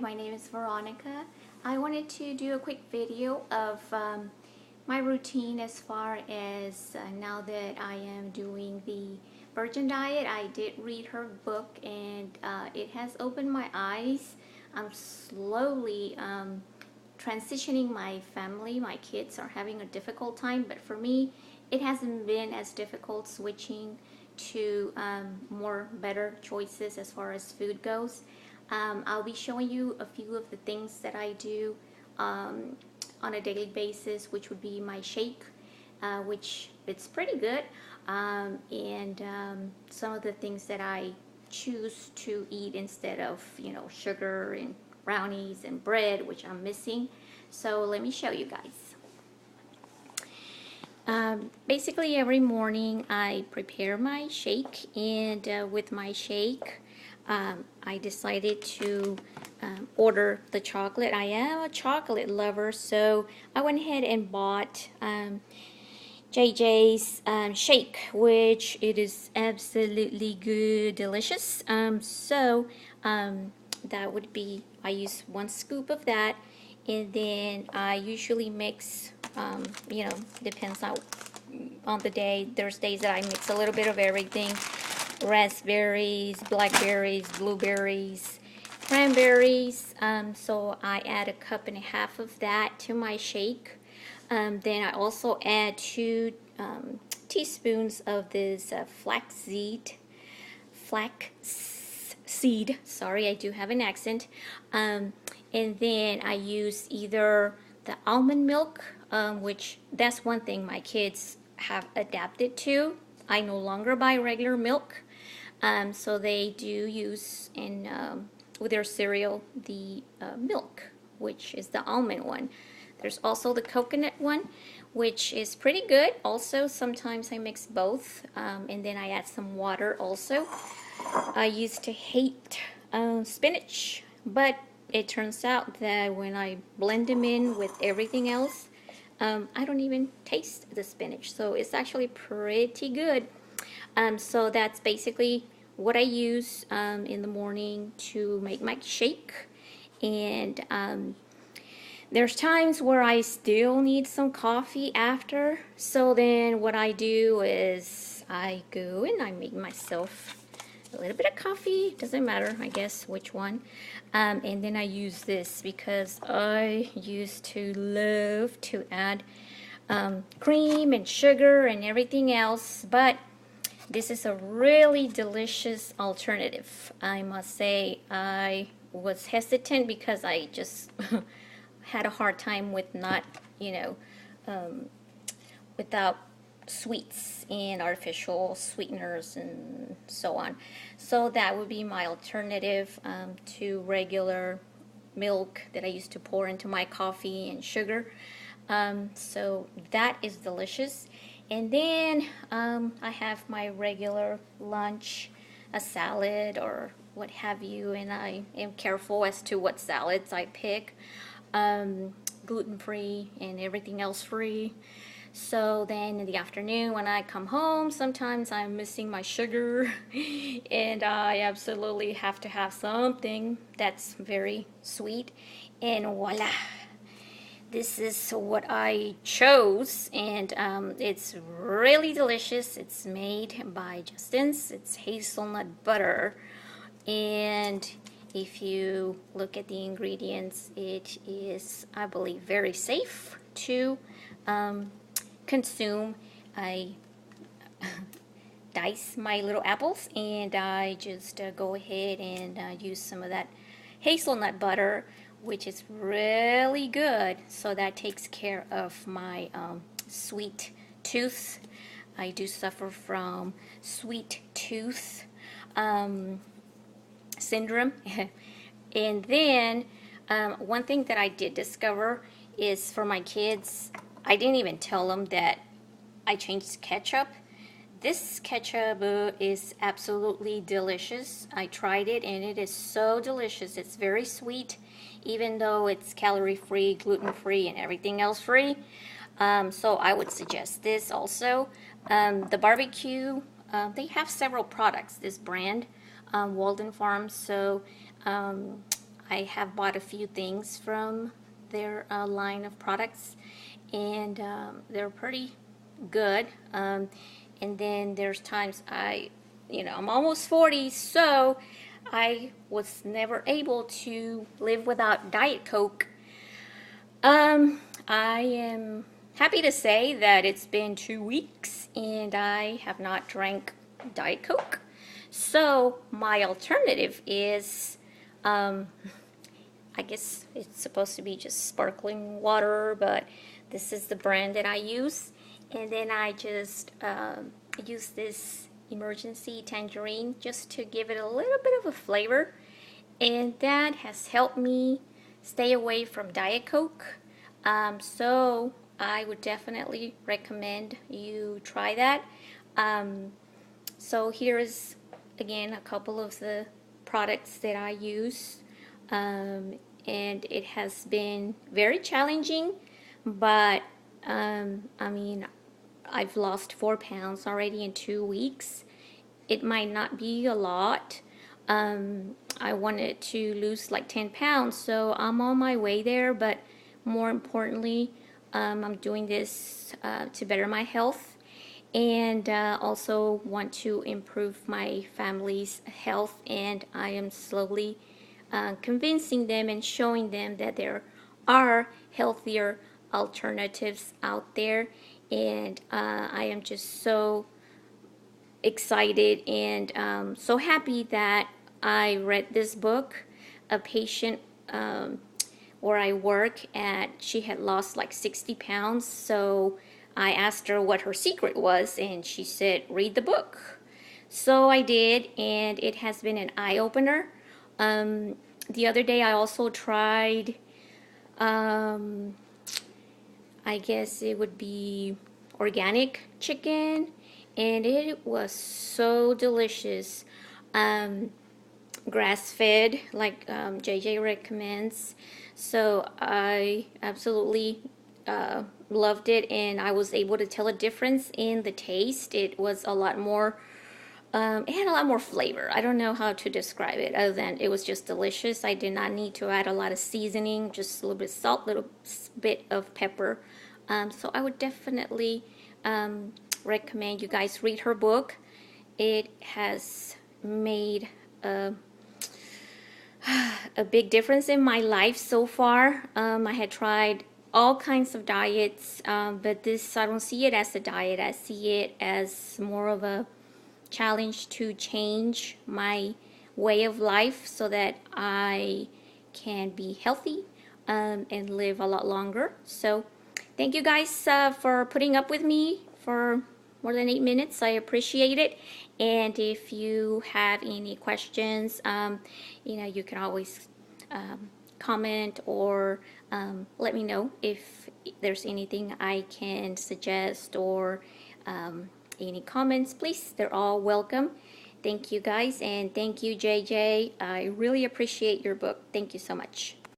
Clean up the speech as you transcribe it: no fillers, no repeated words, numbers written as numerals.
my name is Veronica. I wanted to do a quick video of my routine as far as now that I am doing the Virgin Diet. I did read her book and it has opened my eyes. I'm slowly transitioning my family. My kids are having a difficult time, but for me, it hasn't been as difficult switching to more better choices as far as food goes. I'll be showing you a few of the things that I do on a daily basis, which would be my shake, which it's pretty good, and some of the things that I choose to eat instead of, sugar and brownies and bread, which I'm missing. So let me show you guys. Basically every morning I prepare my shake, and with my shake I decided to order the chocolate. I am a chocolate lover, so I went ahead and bought JJ's shake, which it is absolutely good, delicious. That would be, I use 1 scoop of that, and then I usually mix, depends on the day. There's days that I mix a little bit of everything: raspberries, blackberries, blueberries, cranberries. So I add 1.5 cups of that to my shake. Then I also add 2 teaspoons of this flaxseed. Sorry, I do have an accent. And then I use either the almond milk, which that's one thing my kids have adapted to. I no longer buy regular milk, so they do use with their cereal the milk, which is the almond one. There's also the coconut one, which is pretty good. Also, sometimes I mix both, and then I add some water also. I used to hate spinach, but it turns out that when I blend them in with everything else, I don't even taste the spinach, so it's actually pretty good. So that's basically what I use in the morning to make my shake. And there's times where I still need some coffee after, so then what I do is I go and I make myself a little bit of coffee. Doesn't matter, I guess, which one. And then I use this because I used to love to add cream and sugar and everything else, but this is a really delicious alternative. I must say I was hesitant because I just had a hard time with not, without sweets and artificial sweeteners and so on. So that would be my alternative to regular milk that I used to pour into my coffee and sugar. So that is delicious. And then I have my regular lunch, a salad or what have you, and I am careful as to what salads I pick, gluten-free and everything else free. So then in the afternoon when I come home, sometimes I'm missing my sugar and I absolutely have to have something that's very sweet, and voila, this is what I chose, and it's really delicious. It's made by Justin's. It's hazelnut butter, and if you look at the ingredients, it is, I believe, very safe to consume. I dice my little apples and I just go ahead and use some of that hazelnut butter, which is really good. So that takes care of my sweet tooth. I do suffer from sweet tooth syndrome. And then one thing that I did discover is for my kids, I didn't even tell them that I changed ketchup. This ketchup is absolutely delicious. I tried it and it is so delicious. It's very sweet, even though it's calorie-free, gluten-free, and everything else free. So I would suggest this also. The barbecue, they have several products, this brand, Walden Farms. So I I have bought a few things from their line of products, and they're pretty good. And then there's times I'm almost 40, so I was never able to live without Diet Coke. I am happy to say that it's been 2 weeks and I have not drank Diet Coke. So my alternative is, I guess it's supposed to be just sparkling water, but this is the brand that I use. And then I just use this emergency tangerine just to give it a little bit of a flavor. And that has helped me stay away from Diet Coke. So I would definitely recommend you try that. So here is again a couple of the products that I use, and it has been very challenging, but I mean, I've lost 4 pounds already in 2 weeks. It might not be a lot. I wanted to lose like 10 pounds, so I'm on my way there, but more importantly, I'm doing this to better my health, and also want to improve my family's health, and I am slowly convincing them and showing them that there are healthier alternatives out there, and I am just so excited and so happy that I read this book. A patient where I work at, she had lost like 60 pounds, so I asked her what her secret was, and she said, read the book. So I did, and it has been an eye-opener. The other day I also tried, I guess it would be organic chicken, and it was so delicious. Grass-fed, like JJ recommends. So I absolutely loved it, and I was able to tell a difference in the taste. It was a lot more, it had a lot more flavor. I don't know how to describe it other than it was just delicious. I did not need to add a lot of seasoning, just a little bit of salt, a little bit of pepper. So I would definitely recommend you guys read her book. It has made a big difference in my life so far. I had tried all kinds of diets, but this, I don't see it as a diet. I see it as more of a challenge to change my way of life so that I can be healthy and live a lot longer. So thank you guys for putting up with me for more than 8 minutes. I appreciate it. And if you have any questions, you can always comment or let me know if there's anything I can suggest, or any comments. Please, they're all welcome. Thank you guys, and thank you, JJ. I really appreciate your book. Thank you so much.